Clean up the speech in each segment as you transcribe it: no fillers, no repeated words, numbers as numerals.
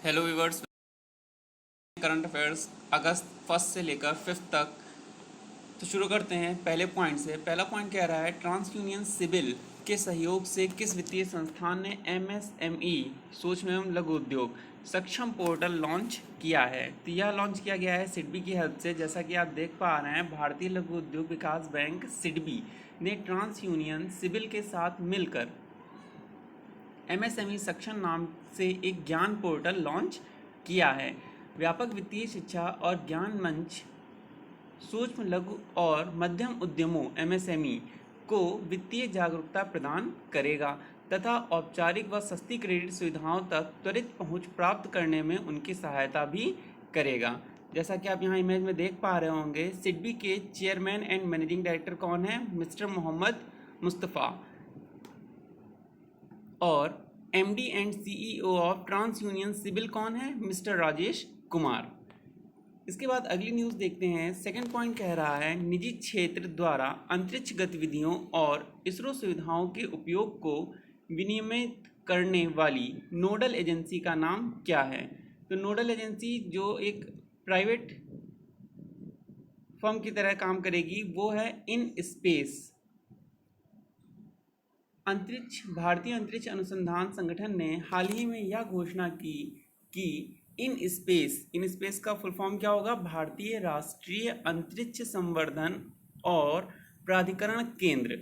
Hello viewers, current affairs अगस्त 1 से लेकर 5 तक। तो शुरू करते हैं पहले पॉइंट से। पहला पॉइंट कह रहा है ट्रांस यूनियन सिविल के सहयोग से किस वित्तीय संस्थान ने एमएसएमई सूक्ष्म एवं लघु उद्योग सक्षम पोर्टल लॉन्च किया है। तो यह लॉन्च किया गया है सिडबी की हेल्प से। जैसा कि आप देख पा रहे हैं, भारतीय लघु उद्योग विकास बैंक सिडबी ने ट्रांस यूनियन सिविल के साथ मिलकर एमएसएमई सक्षम नाम से एक ज्ञान पोर्टल लॉन्च किया है। व्यापक वित्तीय शिक्षा और ज्ञान मंच सूक्ष्म लघु और मध्यम उद्यमों एमएसएमई को वित्तीय जागरूकता प्रदान करेगा तथा औपचारिक व सस्ती क्रेडिट सुविधाओं तक त्वरित पहुंच प्राप्त करने में उनकी सहायता भी करेगा। जैसा कि आप यहाँ इमेज में देख पा रहे होंगे, सिडबी के चेयरमैन एंड मैनेजिंग डायरेक्टर कौन है? मिस्टर मोहम्मद मुस्तफ़ा। और MD and CEO of TransUnion CIBIL कौन है? मिस्टर राजेश कुमार। इसके बाद अगली न्यूज़ देखते हैं। सेकंड पॉइंट कह रहा है निजी क्षेत्र द्वारा अंतरिक्ष गतिविधियों और इसरो सुविधाओं के उपयोग को विनियमित करने वाली नोडल एजेंसी का नाम क्या है? तो नोडल एजेंसी जो एक प्राइवेट फर्म की तरह काम करेगी वो है इन स्पेस। भारतीय अंतरिक्ष अनुसंधान संगठन ने हाल ही में यह घोषणा की कि इन स्पेस का फुल फॉर्म क्या होगा? भारतीय राष्ट्रीय अंतरिक्ष संवर्धन और प्राधिकरण केंद्र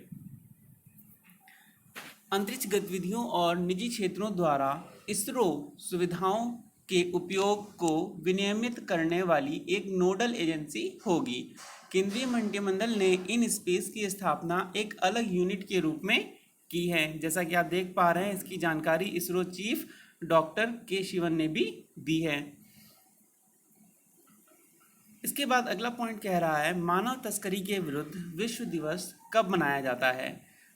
अंतरिक्ष गतिविधियों और निजी क्षेत्रों द्वारा इसरो सुविधाओं के उपयोग को विनियमित करने वाली एक नोडल एजेंसी होगी। केंद्रीय मंत्रिमंडल ने इन स्पेस की स्थापना एक अलग यूनिट के रूप में की है। जैसा कि आप देख पा रहे हैं, इसकी जानकारी इसरो चीफ डॉक्टर के शिवन ने भी दी है। इसके बाद अगला पॉइंट कह रहा है मानव तस्करी के विरुद्ध विश्व दिवस कब मनाया जाता है?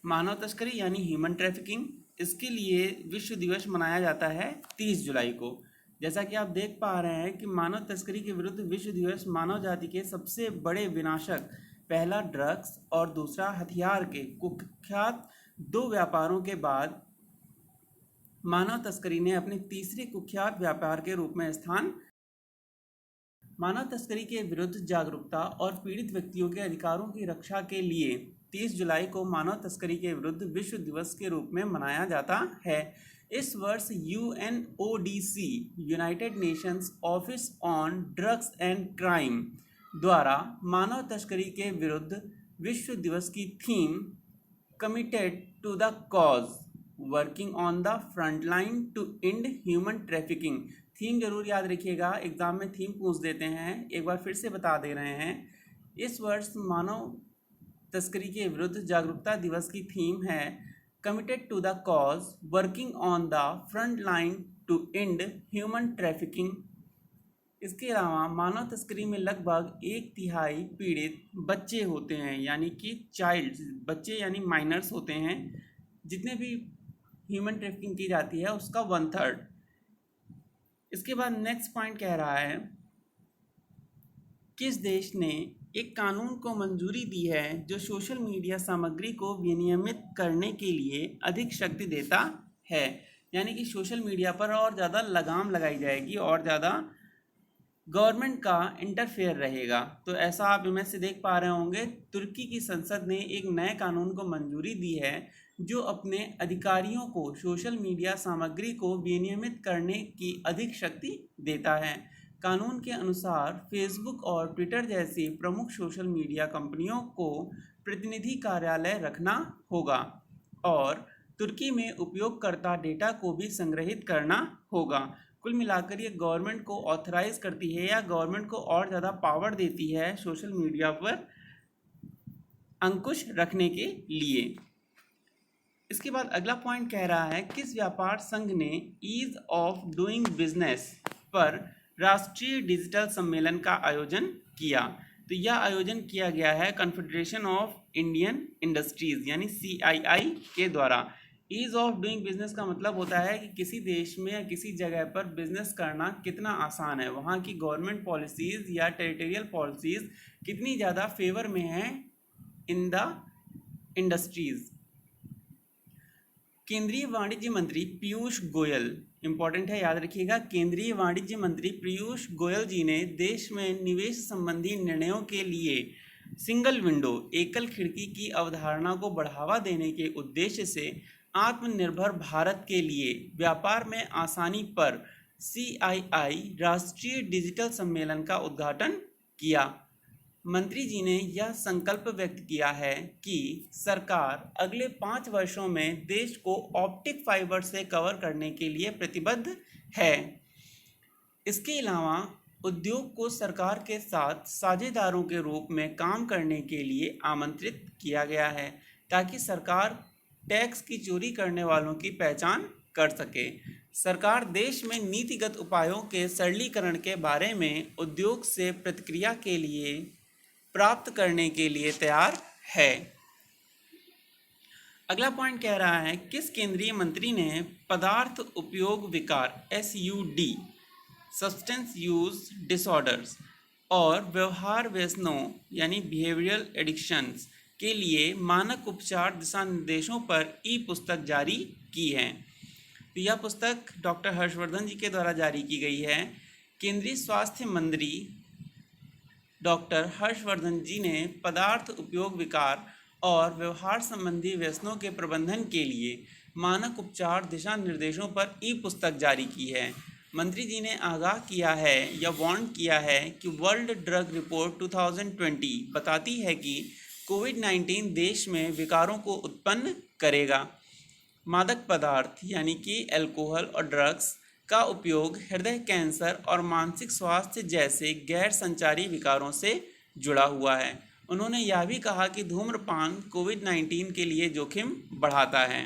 मानव तस्करी यानी ह्यूमन ट्रैफिकिंग, इसके लिए विश्व दिवस मनाया जाता है 30 जुलाई को। जैसा कि आप देख पा रहे हैं कि मानव तस्करी के विरुद्ध विश्व दिवस मानव जाति के सबसे बड़े विनाशक, पहला ड्रग्स और दूसरा हथियार के कुख्यात दो व्यापारों के बाद मानव तस्करी ने अपने तीसरे कुख्यात व्यापार के रूप में स्थान। मानव तस्करी के विरुद्ध जागरूकता और पीड़ित व्यक्तियों के अधिकारों की रक्षा के लिए 30 जुलाई को मानव तस्करी के विरुद्ध विश्व दिवस के रूप में मनाया जाता है। इस वर्ष UNODC United Nations office on drugs and crime द्वारा मानव तस्करी के विरुद्ध विश्व दिवस की theme committed to the cause working on the front line to end human trafficking. Theme जरूर याद रखिएगा, एग्जाम में थीम पूछ देते हैं। एक बार फिर से बता दे रहे हैं, इस वर्ष मानव तस्करी के विरुद्ध जागरूकता दिवस की थीम है committed to the cause working on the front line to end human trafficking. इसके अलावा मानव तस्करी में लगभग 1/3 पीड़ित बच्चे होते हैं, यानी कि चाइल्ड, बच्चे यानी माइनर्स होते हैं। जितने भी ह्यूमन ट्रैफिकिंग की जाती है उसका 1/3। इसके बाद नेक्स्ट पॉइंट कह रहा है किस देश ने एक कानून को मंजूरी दी है जो सोशल मीडिया सामग्री को विनियमित करने के लिए अधिक शक्ति देता है? यानी कि सोशल मीडिया पर और ज़्यादा लगाम लगाई जाएगी और ज़्यादा गवर्नमेंट का इंटरफेयर रहेगा। तो ऐसा आप इमेज से देख पा रहे होंगे, तुर्की की संसद ने एक नए कानून को मंजूरी दी है जो अपने अधिकारियों को सोशल मीडिया सामग्री को विनियमित करने की अधिक शक्ति देता है। कानून के अनुसार फेसबुक और ट्विटर जैसी प्रमुख सोशल मीडिया कंपनियों को प्रतिनिधि कार्यालय रखना होगा और तुर्की में उपयोगकर्ता डेटा को भी संग्रहित करना होगा। कुल मिलाकर ये गवर्नमेंट को ऑथराइज करती है या गवर्नमेंट को और ज़्यादा पावर देती है सोशल मीडिया पर अंकुश रखने के लिए। इसके बाद अगला पॉइंट कह रहा है किस व्यापार संघ ने ईज ऑफ डूइंग बिजनेस पर राष्ट्रीय डिजिटल सम्मेलन का आयोजन किया? तो यह आयोजन किया गया है कॉन्फेडरेशन ऑफ इंडियन इंडस्ट्रीज यानी CII के द्वारा। ईज ऑफ डूइंग बिजनेस का मतलब होता है कि किसी देश में या किसी जगह पर बिजनेस करना कितना आसान है, वहाँ की गवर्नमेंट पॉलिसीज़ या टेरिटोरियल पॉलिसीज़ कितनी ज़्यादा फेवर में हैं इन द इंडस्ट्रीज़। केंद्रीय वाणिज्य मंत्री पीयूष गोयल इम्पॉर्टेंट है, याद रखिएगा। केंद्रीय वाणिज्य मंत्री पीयूष गोयल जी ने देश में निवेश संबंधी निर्णयों के लिए सिंगल विंडो एकल खिड़की की अवधारणा को बढ़ावा देने के उद्देश्य से आत्मनिर्भर भारत के लिए व्यापार में आसानी पर CII राष्ट्रीय डिजिटल सम्मेलन का उद्घाटन किया। मंत्री जी ने यह संकल्प व्यक्त किया है कि सरकार अगले 5 वर्षों में देश को ऑप्टिक फाइबर से कवर करने के लिए प्रतिबद्ध है। इसके अलावा उद्योग को सरकार के साथ साझेदारों के रूप में काम करने के लिए आमंत्रित किया गया है, ताकि सरकार टैक्स की चोरी करने वालों की पहचान कर सके। सरकार देश में नीतिगत उपायों के सरलीकरण के बारे में उद्योग से प्रतिक्रिया के लिए प्राप्त करने के लिए तैयार है। अगला पॉइंट कह रहा है, किस केंद्रीय मंत्री ने पदार्थ उपयोग विकार SUD सब्सटेंस यूज डिसऑर्डर्स और व्यवहार व्यसनों यानी बिहेवियरल एडिक्शंस के लिए मानक उपचार दिशा निर्देशों पर पुस्तक जारी की है? तो यह पुस्तक डॉक्टर हर्षवर्धन जी के द्वारा जारी की गई है। केंद्रीय स्वास्थ्य मंत्री डॉक्टर हर्षवर्धन जी ने पदार्थ उपयोग विकार और व्यवहार संबंधी व्यसनों के प्रबंधन के लिए मानक उपचार दिशा निर्देशों पर पुस्तक जारी की है। मंत्री जी ने आगाह किया है या वार्न किया है कि वर्ल्ड ड्रग रिपोर्ट 2020 बताती है कि कोविड-19 देश में विकारों को उत्पन्न करेगा। मादक पदार्थ यानी कि अल्कोहल और ड्रग्स का उपयोग हृदय कैंसर और मानसिक स्वास्थ्य जैसे गैर संचारी विकारों से जुड़ा हुआ है। उन्होंने यह भी कहा कि धूम्रपान कोविड-19 के लिए जोखिम बढ़ाता है।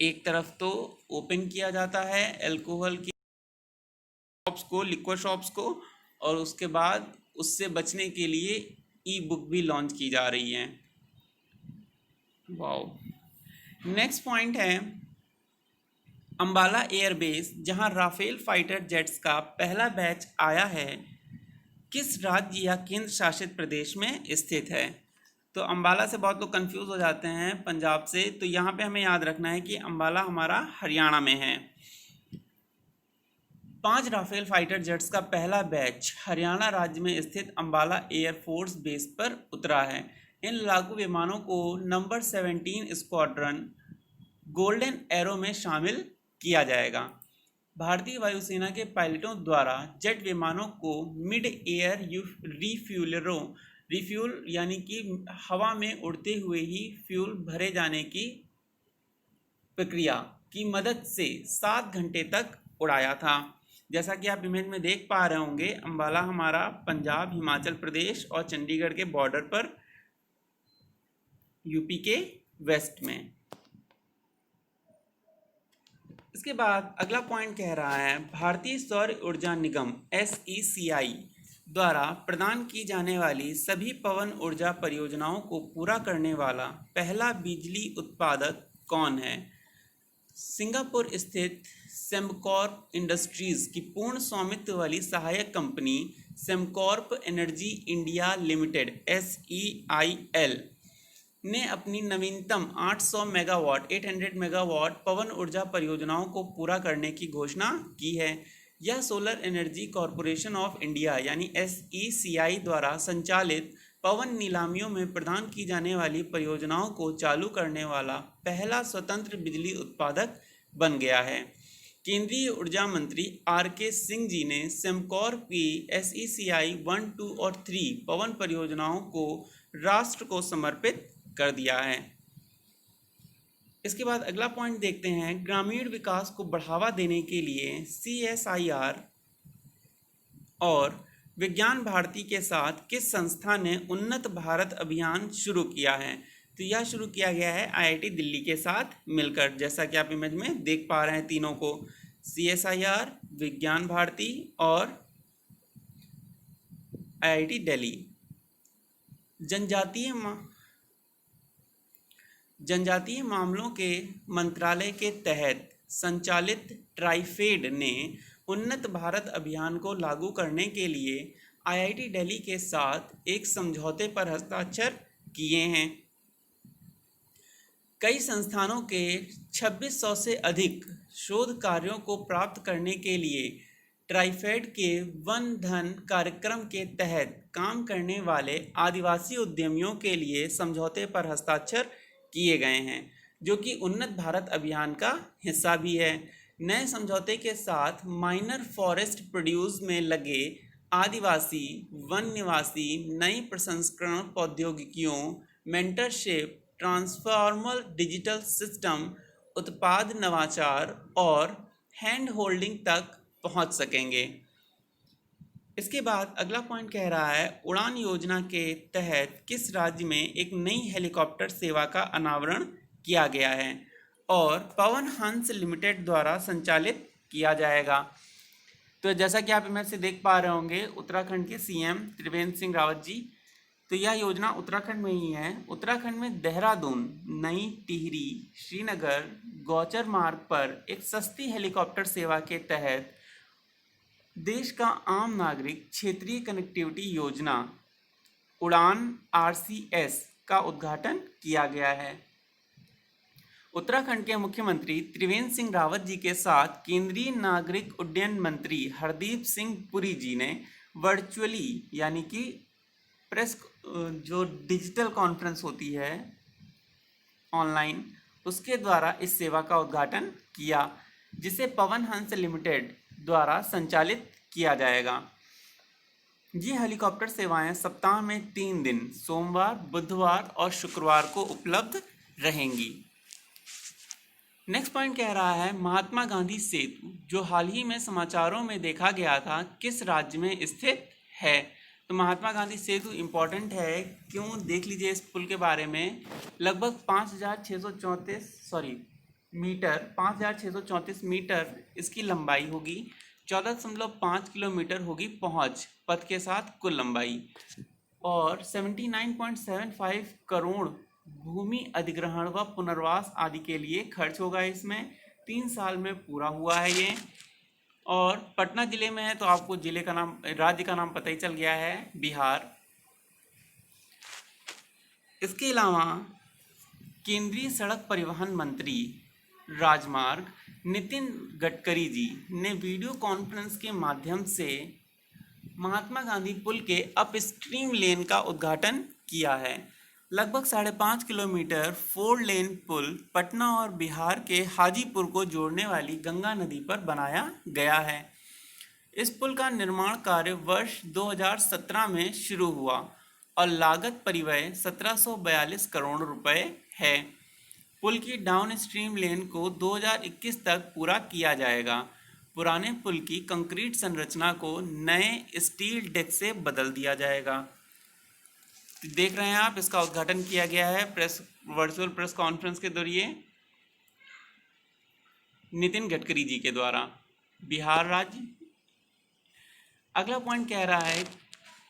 एक तरफ तो ओपन किया जाता है अल्कोहल की शॉप्स को, लिक्विड शॉप्स को, और उसके बाद उससे बचने के लिए बुक भी लॉन्च की जा रही है। वाओ। नेक्स्ट पॉइंट है अंबाला एयरबेस, जहां राफेल फाइटर जेट्स का पहला बैच आया है, किस राज्य या केंद्र शासित प्रदेश में स्थित है? तो अंबाला से बहुत लोग कंफ्यूज हो जाते हैं पंजाब से, तो यहाँ पे हमें याद रखना है कि अंबाला हमारा हरियाणा में है। 5 राफेल फाइटर जेट्स का पहला बैच हरियाणा राज्य में स्थित अंबाला एयरफोर्स बेस पर उतरा है। इन लड़ाकू विमानों को नंबर 17 स्क्वाड्रन गोल्डन एरो में शामिल किया जाएगा। भारतीय वायुसेना के पायलटों द्वारा जेट विमानों को मिड एयर रिफ्यूल यानी कि हवा में उड़ते हुए ही फ्यूल भरे जाने की प्रक्रिया की मदद से 7 घंटे तक उड़ाया था। जैसा कि आप इमेज में देख पा रहे होंगे, अंबाला हमारा पंजाब, हिमाचल प्रदेश और चंडीगढ़ के बॉर्डर पर यूपी के वेस्ट में। इसके बाद अगला पॉइंट कह रहा है, भारतीय सौर ऊर्जा निगम SECI द्वारा प्रदान की जाने वाली सभी पवन ऊर्जा परियोजनाओं को पूरा करने वाला पहला बिजली उत्पादक कौन है? सिंगापुर स्थित सेमकॉर्प इंडस्ट्रीज की पूर्ण स्वामित्व वाली सहायक company Sembcorp energy India limited SEIL ने अपनी नवीनतम 800 मेगावाट पवन ऊर्जा परियोजनाओं को पूरा करने की घोषणा की है। यह solar energy corporation of India यानी SECI द्वारा संचालित पवन नीलामियों में प्रदान की जाने वाली परियोजनाओं को चालू करने वाला पहला स्वतंत्र बिजली उत्पादक बन गया है। केंद्रीय ऊर्जा मंत्री RK सिंह जी ने सेमकॉर्प की SECI 1, 2 और 3 पवन परियोजनाओं को राष्ट्र को समर्पित कर दिया है। इसके बाद अगला पॉइंट देखते हैं, ग्रामीण विकास को बढ़ावा देने के लिए CSIR और विज्ञान भारती के साथ किस संस्था ने उन्नत भारत अभियान शुरू किया है? तो यह शुरू किया गया है IIT दिल्ली के साथ मिलकर, जैसा कि आप इमेज में देख पा रहे हैं तीनों को, CSIR, विज्ञान भारती और IIT दिल्ली। जनजातीय मामलों के मंत्रालय के तहत संचालित ट्राइफेड ने उन्नत भारत अभियान को लागू करने के लिए IIT दिल्ली के साथ एक समझौते पर हस्ताक्षर किए हैं। कई संस्थानों के 2600 से अधिक शोध कार्यों को प्राप्त करने के लिए ट्राइफेड के वन धन कार्यक्रम के तहत काम करने वाले आदिवासी उद्यमियों के लिए समझौते पर हस्ताक्षर किए गए हैं, जो कि उन्नत भारत अभियान का हिस्सा भी है। नए समझौते के साथ माइनर फॉरेस्ट प्रोड्यूस में लगे आदिवासी वन निवासी नई प्रसंस्करण प्रौद्योगिकियों, मेंटरशिप, ट्रांसफॉर्मर डिजिटल सिस्टम, उत्पाद नवाचार और हैंड होल्डिंग तक पहुंच सकेंगे। इसके बाद अगला पॉइंट कह रहा है, उड़ान योजना के तहत किस राज्य में एक नई हेलीकॉप्टर सेवा का अनावरण किया गया है और पवन हंस लिमिटेड द्वारा संचालित किया जाएगा। तो जैसा कि आप इमेज से देख पा रहे होंगे, उत्तराखंड के सीएम त्रिवेंद्र सिंह रावत जी, तो यह योजना उत्तराखंड में ही है। उत्तराखंड में देहरादून, नई टिहरी, श्रीनगर, गौचर मार्ग पर एक सस्ती हेलीकॉप्टर सेवा के तहत देश का आम नागरिक क्षेत्रीय कनेक्टिविटी योजना उड़ान RCS का उद्घाटन किया गया है। उत्तराखंड के मुख्यमंत्री त्रिवेंद्र सिंह रावत जी के साथ केंद्रीय नागरिक उड्डयन मंत्री हरदीप सिंह पुरी जी ने वर्चुअली, यानी कि प्रेस जो डिजिटल कॉन्फ्रेंस होती है ऑनलाइन, उसके द्वारा इस सेवा का उद्घाटन किया, जिसे पवन हंस लिमिटेड द्वारा संचालित किया जाएगा। ये हेलीकॉप्टर सेवाएं सप्ताह में 3 दिन सोमवार, बुधवार और शुक्रवार को उपलब्ध रहेंगी। नेक्स्ट पॉइंट कह रहा है, महात्मा गांधी सेतु, जो हाल ही में समाचारों में देखा गया था, किस राज्य में स्थित है? तो महात्मा गांधी सेतु इम्पोर्टेंट है, क्यों? देख लीजिए इस पुल के बारे में। लगभग 5,634 मीटर इसकी लंबाई होगी, 14.5 किलोमीटर होगी पहुंच पथ के साथ कुल लंबाई, और 79.75 करोड़ भूमि अधिग्रहण व पुनर्वास आदि के लिए खर्च होगा। इसमें 3 साल में पूरा हुआ है ये, और पटना जिले में है, तो आपको जिले का नाम, राज्य का नाम पता ही चल गया है, बिहार। इसके अलावा केंद्रीय सड़क परिवहन मंत्री राजमार्ग नितिन गडकरी जी ने वीडियो कॉन्फ्रेंस के माध्यम से महात्मा गांधी पुल के अपस्ट्रीम लेन का उद्घाटन किया है। लगभग 5.5 किलोमीटर 4 लेन पुल पटना और बिहार के हाजीपुर को जोड़ने वाली गंगा नदी पर बनाया गया है। इस पुल का निर्माण कार्य वर्ष 2017 में शुरू हुआ और लागत परिव्यय 1742 करोड़ रुपए है। पुल की डाउन स्ट्रीम लेन को 2021 तक पूरा किया जाएगा। पुराने पुल की कंक्रीट संरचना को नए स्टील डेक से बदल दिया जाएगा। देख रहे हैं आप, इसका उद्घाटन किया गया है वर्चुअल प्रेस कॉन्फ्रेंस के जरिए नितिन गडकरी जी के द्वारा, बिहार राज्य। अगला पॉइंट कह रहा है,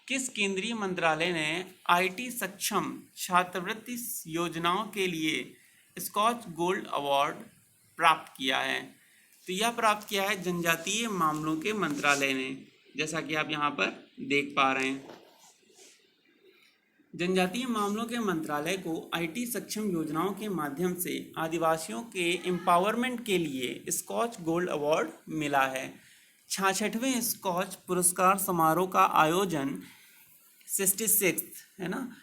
किस केंद्रीय मंत्रालय ने IT सक्षम छात्रवृत्ति योजनाओं के लिए स्कॉच गोल्ड अवार्ड प्राप्त किया है? तो यह प्राप्त किया है जनजातीय मामलों के मंत्रालय ने, जैसा कि आप यहाँ पर देख पा रहे हैं। जनजातीय मामलों के मंत्रालय को IT सक्षम योजनाओं के माध्यम से आदिवासियों के एम्पावरमेंट के लिए स्कॉच गोल्ड अवार्ड मिला है। 66वें स्कॉच पुरस्कार समारोह का आयोजन 66 है ना,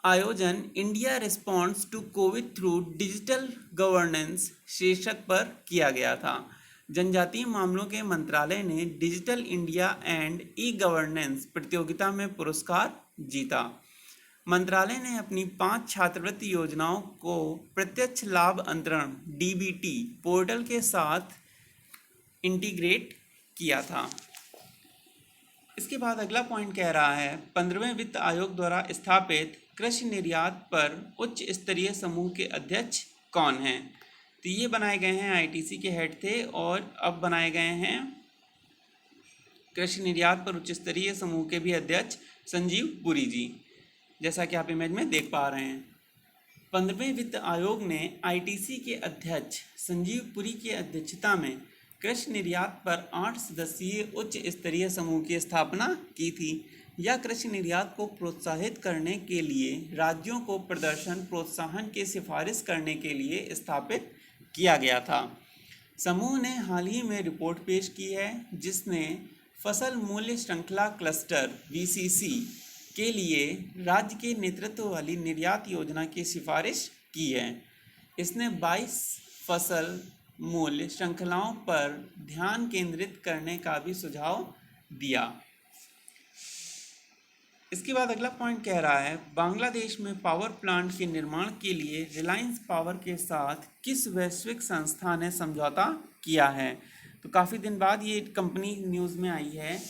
आयोजन India response to covid through digital governance शीर्षक पर किया गया था। जनजातीय मामलों के मंत्रालय ने डिजिटल इंडिया एंड ई-गवर्नेंस प्रतियोगिता में पुरस्कार जीता। मंत्रालय ने अपनी 5 छात्रवृत्ति योजनाओं को प्रत्यक्ष लाभ अंतरण DBT पोर्टल के साथ इंटीग्रेट किया था। इसके बाद अगला पॉइंट कह रहा है, 15वें वित्त आयोग द्वारा स्थापित कृषि निर्यात पर उच्च स्तरीय समूह के अध्यक्ष कौन हैं? तो ये बनाए गए हैं, ITC के हेड थे और अब बनाए गए हैं कृषि निर्यात पर उच्च स्तरीय समूह के भी अध्यक्ष संजीव पुरी जी, जैसा कि आप इमेज में देख पा रहे हैं। 15वें वित्त आयोग ने ITC के अध्यक्ष संजीव पुरी की अध्यक्षता में कृषि निर्यात पर 8 सदस्यीय उच्च स्तरीय समूह की स्थापना की थी। यह कृषि निर्यात को प्रोत्साहित करने के लिए राज्यों को प्रदर्शन प्रोत्साहन की सिफारिश करने के लिए स्थापित किया गया था। समूह ने हाल ही में रिपोर्ट पेश की है जिसने फसल मूल्य श्रृंखला क्लस्टर वीसीसी के लिए राज्य के नेतृत्व वाली निर्यात योजना की सिफारिश की है। इसने 22 फसल मूल्य श्रृंखलाओं पर ध्यान केंद्रित करने का भी सुझाव दिया। इसके बाद अगला पॉइंट कह रहा है बांग्लादेश में पावर प्लांट के निर्माण के लिए रिलायंस पावर के साथ किस वैश्विक संस्था ने समझौता किया है। तो काफ़ी दिन बाद ये कंपनी न्यूज़ में आई है।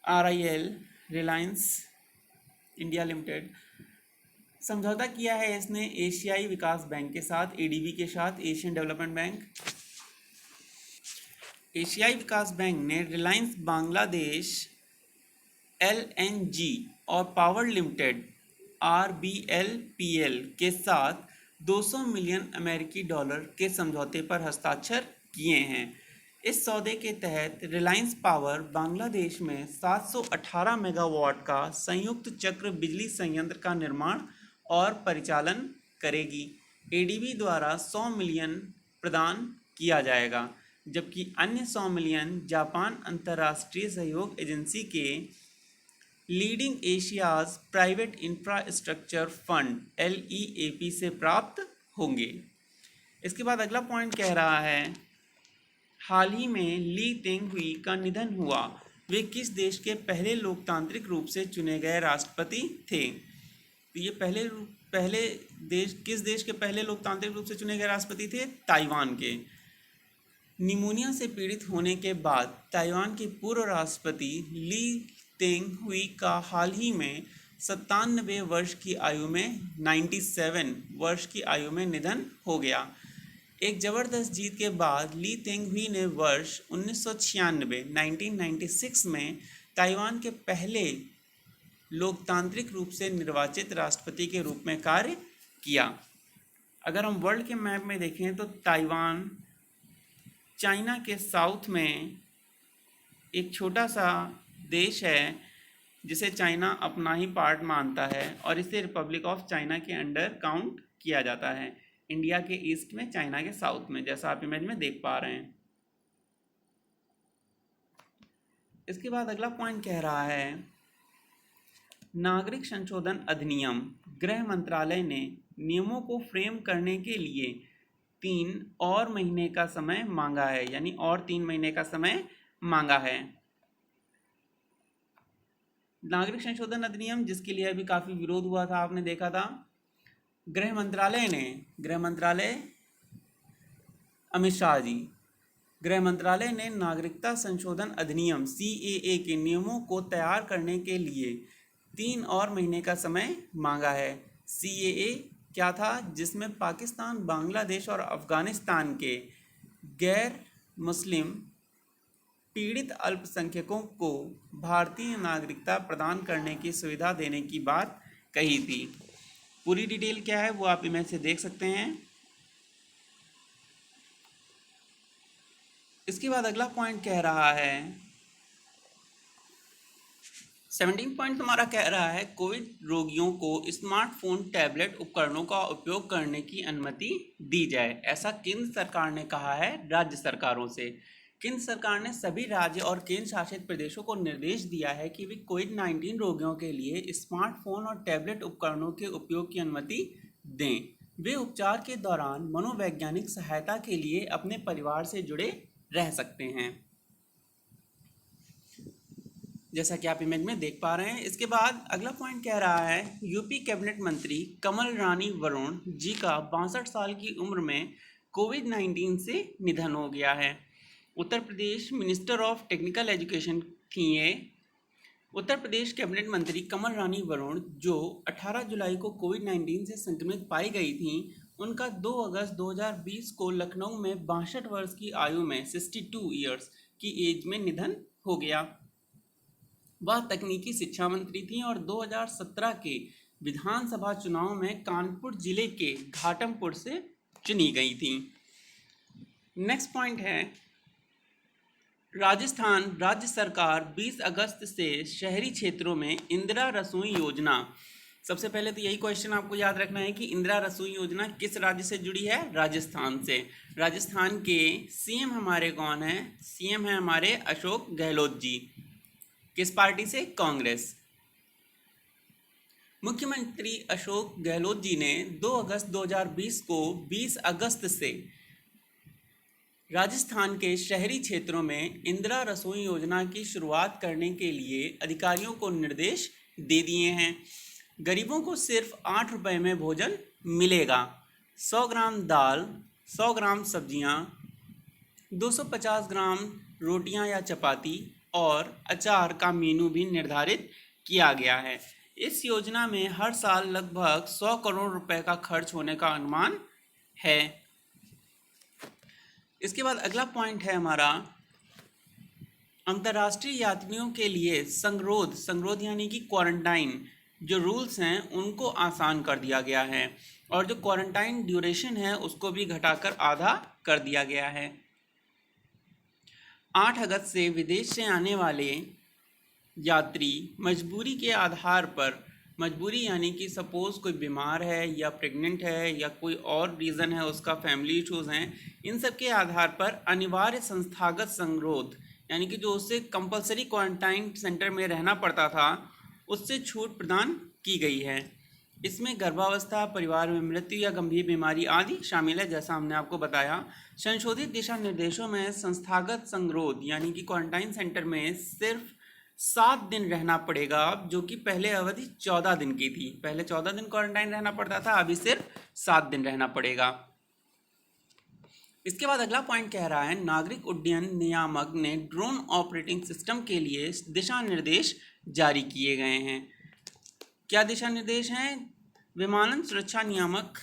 RIL रिलायंस इंडिया लिमिटेड समझौता किया है इसने एशियाई विकास बैंक के साथ, ADB के साथ, एशियन डेवलपमेंट बैंक। एशियाई विकास बैंक ने रिलायंस बांग्लादेश LNG और पावर लिमिटेड RBLPL के साथ 200 मिलियन अमेरिकी डॉलर के समझौते पर हस्ताक्षर किए हैं। इस सौदे के तहत रिलायंस पावर बांग्लादेश में 718 मेगावाट का संयुक्त चक्र बिजली संयंत्र का निर्माण और परिचालन करेगी। ADB द्वारा 100 मिलियन प्रदान किया जाएगा, जबकि अन्य 100 मिलियन जापान अंतर्राष्ट्रीय सहयोग एजेंसी के leading Asia's private infrastructure fund LEAP से प्राप्त होंगे। इसके बाद अगला पॉइंट कह रहा है हाल ही में ली तेंग हुई का निधन हुआ। वे किस देश के पहले लोकतांत्रिक रूप से चुने गए राष्ट्रपति थे। तो ये किस देश के पहले लोकतांत्रिक रूप से चुने गए राष्ट्रपति थे? ताइवान के। निमोनिया से पीड़ित होने के बाद ताइवान के पूर्व राष्ट्रपति ली तेंग हुई का हाल ही में 97 वर्ष की आयु में 97 वर्ष की आयु में निधन हो गया। एक ज़बरदस्त जीत के बाद ली तेंग हुई ने वर्ष 1996 में ताइवान के पहले लोकतांत्रिक रूप से निर्वाचित राष्ट्रपति के रूप में कार्य किया। अगर हम वर्ल्ड के मैप में देखें तो ताइवान चाइना के साउथ में एक छोटा सा देश है जिसे चाइना अपना ही पार्ट मानता है और इसे रिपब्लिक ऑफ चाइना के अंडर काउंट किया जाता है। इंडिया के ईस्ट में, चाइना के साउथ में, जैसा आप इमेज में देख पा रहे हैं। इसके बाद अगला पॉइंट कह रहा है नागरिक संशोधन अधिनियम। गृह मंत्रालय ने नियमों को फ्रेम करने के लिए 3 और महीने का समय मांगा है, यानी और 3 महीने का समय मांगा है। नागरिक संशोधन अधिनियम जिसके लिए अभी काफ़ी विरोध हुआ था, आपने देखा था। गृह मंत्रालय अमित शाह जी, गृह मंत्रालय ने नागरिकता संशोधन अधिनियम CAA के नियमों को तैयार करने के लिए 3 और महीने का समय मांगा है। CAA क्या था? जिसमें पाकिस्तान, बांग्लादेश और अफगानिस्तान के गैर मुस्लिम पीड़ित अल्पसंख्यकों को भारतीय नागरिकता प्रदान करने की सुविधा देने की बात कही थी। पूरी डिटेल क्या है वो आप इमेज से देख सकते हैं। इसके बाद अगला पॉइंट कह रहा है 17 पॉइंट तुम्हारा कह रहा है कोविड रोगियों को स्मार्टफोन, टैबलेट उपकरणों का उपयोग करने की अनुमति दी जाए। ऐसा केंद्र सरकार ने कहा है राज्य सरकारों से। केंद्र सरकार ने सभी राज्य और केंद्र शासित प्रदेशों को निर्देश दिया है कि वे कोविड-19 रोगियों के लिए स्मार्टफोन और टैबलेट उपकरणों के उपयोग की अनुमति दें। वे उपचार के दौरान मनोवैज्ञानिक सहायता के लिए अपने परिवार से जुड़े रह सकते हैं, जैसा कि आप इमेज में देख पा रहे हैं। इसके बाद अगला पॉइंट कह रहा है यूपी कैबिनेट मंत्री कमल रानी वरुण जी का 62 साल की उम्र में कोविड-19 से निधन हो गया है। Uttar Pradesh minister of technical education थी ये। उत्तर प्रदेश कैबिनेट मंत्री कमल रानी वरुण जो 18 जुलाई को कोविड-19 से संक्रमित पाई गई थी, उनका 2 अगस्त 2020 को लखनऊ में 62 वर्ष की आयु में 62 ईयर्स की एज में निधन हो गया। वह तकनीकी शिक्षा मंत्री थी और 2017 के विधानसभा चुनाव में कानपुर जिले के घाटमपुर से चुनी गई थी। नेक्स्ट पॉइंट है राजस्थान राज्य सरकार 20 अगस्त से शहरी क्षेत्रों में इंदिरा रसोई योजना सबसे पहले तो यही क्वेश्चन आपको याद रखना है कि इंदिरा रसोई योजना किस राज्य से जुड़ी है? राजस्थान से। राजस्थान के सीएम हमारे कौन है? सीएम है हमारे अशोक गहलोत जी। किस पार्टी से? कांग्रेस। मुख्यमंत्री अशोक गहलोत जी ने 2 अगस्त 2020 को 20 अगस्त से राजस्थान के शहरी क्षेत्रों में इंदिरा रसोई योजना की शुरुआत करने के लिए अधिकारियों को निर्देश दे दिए हैं। गरीबों को सिर्फ 8 रुपए में भोजन मिलेगा। 100 ग्राम दाल, 100 ग्राम सब्जियां, 250 ग्राम रोटियां या चपाती और अचार का मेनू भी निर्धारित किया गया है। इस योजना में हर साल लगभग 100 करोड़ रुपए का खर्च होने का अनुमान है। इसके बाद अगला पॉइंट है हमारा अंतर्राष्ट्रीय यात्रियों के लिए संगरोध यानी कि क्वारंटाइन जो रूल्स हैं उनको आसान कर दिया गया है और जो क्वारंटाइन ड्यूरेशन है उसको भी घटाकर आधा कर दिया गया है। 8 अगस्त से विदेश से आने वाले यात्री मजबूरी के आधार पर, मजबूरी यानी कि सपोज़ कोई बीमार है या प्रेग्नेंट है या कोई और रीज़न है, उसका फैमिली इश्यूज़ हैं, इन सब के आधार पर अनिवार्य संस्थागत संगरोध यानी कि जो उससे कंपलसरी क्वारंटाइन सेंटर में रहना पड़ता था उससे छूट प्रदान की गई है। इसमें गर्भावस्था, परिवार में मृत्यु या गंभीर बीमारी आदि शामिल है, जैसा हमने आपको बताया। संशोधित दिशा निर्देशों में संस्थागत संगरोध यानी कि क्वारंटाइन सेंटर में सिर्फ 7 दिन रहना पड़ेगा, जो कि पहले अवधि 14 दिन की थी। पहले 14 दिन क्वारंटाइन रहना पड़ता था, अभी सिर्फ 7 दिन रहना पड़ेगा। इसके बाद अगला पॉइंट कह रहा है नागरिक उड्डयन नियामक ने ड्रोन ऑपरेटिंग सिस्टम के लिए दिशा निर्देश जारी किए गए हैं। क्या दिशा निर्देश हैं? विमानन सुरक्षा नियामक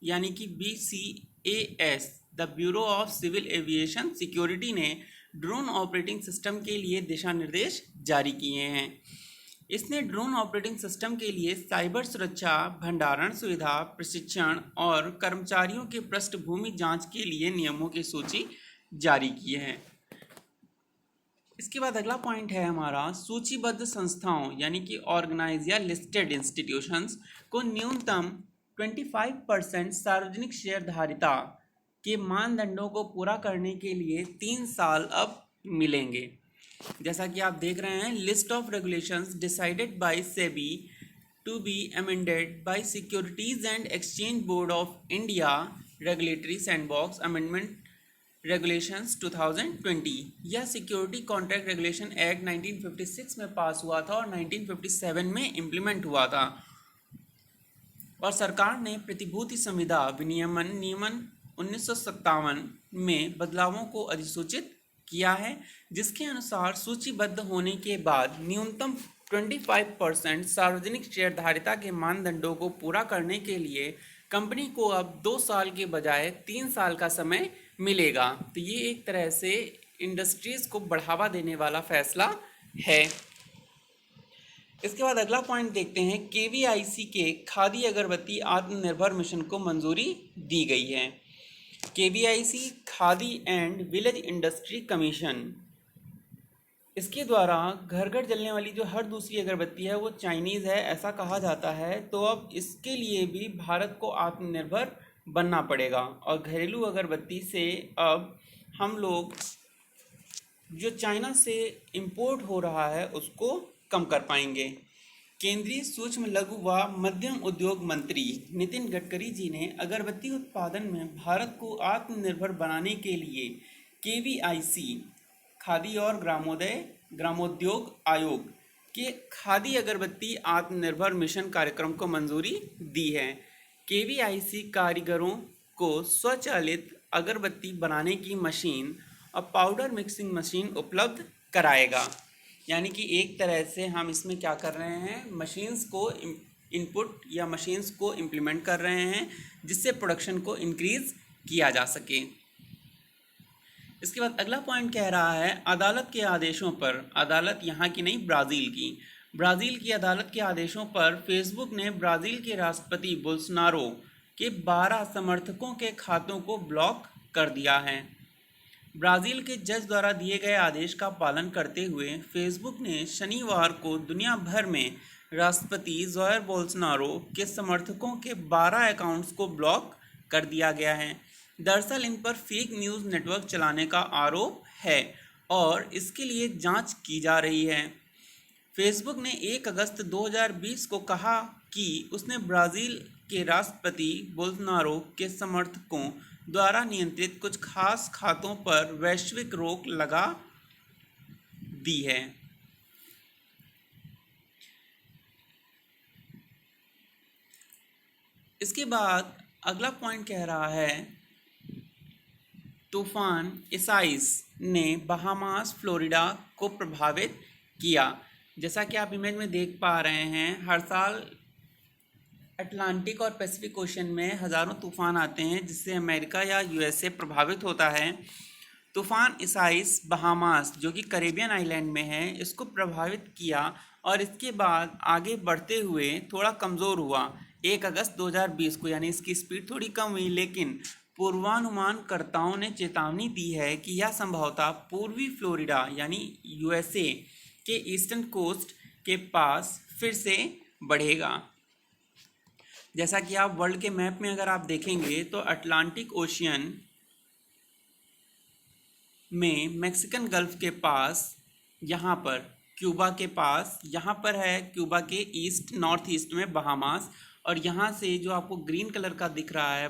यानी कि BCAS, the bureau of civil aviation security ने ड्रोन ऑपरेटिंग सिस्टम के लिए दिशा निर्देश जारी किए हैं। इसने ड्रोन ऑपरेटिंग सिस्टम के लिए साइबर सुरक्षा, भंडारण सुविधा, प्रशिक्षण और कर्मचारियों के पृष्ठभूमि जांच के लिए नियमों की सूची जारी की है। इसके बाद अगला पॉइंट है हमारा सूचीबद्ध संस्थाओं यानी कि ऑर्गेनाइज या लिस्टेड इंस्टीट्यूशंस को न्यूनतम 25% सार्वजनिक शेयरधारिता के मानदंडों को पूरा करने के लिए 3 साल अब मिलेंगे। जैसा कि आप देख रहे हैं, list of regulations decided by SEBI to be amended by securities and exchange board of India regulatory sandbox amendment regulations 2020 या सिक्योरिटी कॉन्ट्रैक्ट रेगुलेशन एक्ट 1956 में पास हुआ था और 1957 में इम्प्लीमेंट हुआ था। और सरकार ने प्रतिभूति संविदा विनियमन नियमन 1957 में बदलावों को अधिसूचित किया है, जिसके अनुसार सूचीबद्ध होने के बाद न्यूनतम 25% सार्वजनिक शेयरधारिता के मानदंडों को पूरा करने के लिए कंपनी को अब 2 साल के बजाय 3 साल का समय मिलेगा। तो ये एक तरह से इंडस्ट्रीज को बढ़ावा देने वाला फैसला है। इसके बाद अगला पॉइंट देखते हैं KVIC के खादी अगरबत्ती आत्मनिर्भर मिशन को मंजूरी दी गई है। KVIC khadi and village industry commission, इसके द्वारा घर घर जलने वाली जो हर दूसरी अगरबत्ती है वो चाइनीज़ है ऐसा कहा जाता है। तो अब इसके लिए भी भारत को आत्मनिर्भर बनना पड़ेगा और घरेलू अगरबत्ती से अब हम लोग जो चाइना से इंपोर्ट हो रहा है उसको कम कर पाएंगे। केंद्रीय सूक्ष्म लघु व मध्यम उद्योग मंत्री नितिन गडकरी जी ने अगरबत्ती उत्पादन में भारत को आत्मनिर्भर बनाने के लिए KVIC खादी और ग्रामोद्योग आयोग के खादी अगरबत्ती आत्मनिर्भर मिशन कार्यक्रम को मंजूरी दी है। KVIC कारीगरों को स्वचालित अगरबत्ती बनाने की मशीन और पाउडर मिक्सिंग मशीन उपलब्ध कराएगा। यानी कि एक तरह से हम इसमें क्या कर रहे हैं, मशीन्स को इनपुट या मशीन्स को इम्प्लीमेंट कर रहे हैं जिससे प्रोडक्शन को इंक्रीज किया जा सके। इसके बाद अगला पॉइंट कह रहा है अदालत के आदेशों पर, अदालत यहाँ की नहीं ब्राज़ील की अदालत के आदेशों पर फेसबुक ने ब्राज़ील के राष्ट्रपति बोल्सोनारो के 12 समर्थकों के खातों को ब्लॉक कर दिया है। ब्राज़ील के जज द्वारा दिए गए आदेश का पालन करते हुए फेसबुक ने शनिवार को दुनिया भर में राष्ट्रपति जायर बोल्सोनारो के समर्थकों के 12 अकाउंट्स को ब्लॉक कर दिया गया है। दरअसल इन पर फेक न्यूज़ नेटवर्क चलाने का आरोप है और इसके लिए जांच की जा रही है। फेसबुक ने 1 अगस्त 2020 को कहा कि उसने ब्राज़ील के राष्ट्रपति बोल्सोनारो के समर्थकों द्वारा नियंत्रित कुछ खास खातों पर वैश्विक रोक लगा दी है। इसके बाद अगला पॉइंट कह रहा है तूफान इसाइस ने बहामास फ्लोरिडा को प्रभावित किया। जैसा कि आप इमेज में देख पा रहे हैं, हर साल अटलांटिक और पैसिफिक ओशन में हज़ारों तूफान आते हैं जिससे अमेरिका या यूएसए प्रभावित होता है। तूफान इसाइस बहामास जो कि कैरेबियन आइलैंड में है इसको प्रभावित किया और इसके बाद आगे बढ़ते हुए थोड़ा कमज़ोर हुआ 1 अगस्त 2020 को, यानी इसकी स्पीड थोड़ी कम हुई, लेकिन पूर्वानुमानकर्ताओं ने चेतावनी दी है कि यह संभवतः पूर्वी फ्लोरिडा यानी यूएसए के ईस्टर्न कोस्ट के पास फिर से बढ़ेगा। जैसा कि आप वर्ल्ड के मैप में अगर आप देखेंगे तो अटलांटिक ओशियन में मैक्सिकन गल्फ के पास, यहाँ पर क्यूबा के पास, यहाँ पर है क्यूबा के ईस्ट नॉर्थ ईस्ट में बहामास, और यहाँ से जो आपको ग्रीन कलर का दिख रहा है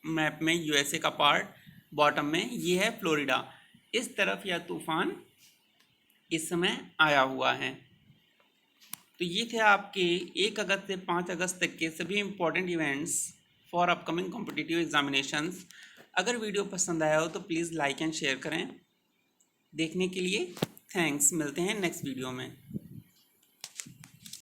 मैप में यूएसए का पार्ट बॉटम में, ये है फ्लोरिडा। इस तरफ यह तूफान इस समय आया हुआ है। तो ये थे आपके 1 अगस्त से 5 अगस्त तक के सभी important events for upcoming competitive examinations. अगर वीडियो पसंद आया हो तो प्लीज़ लाइक एंड शेयर करें। देखने के लिए थैंक्स। मिलते हैं नेक्स्ट वीडियो में।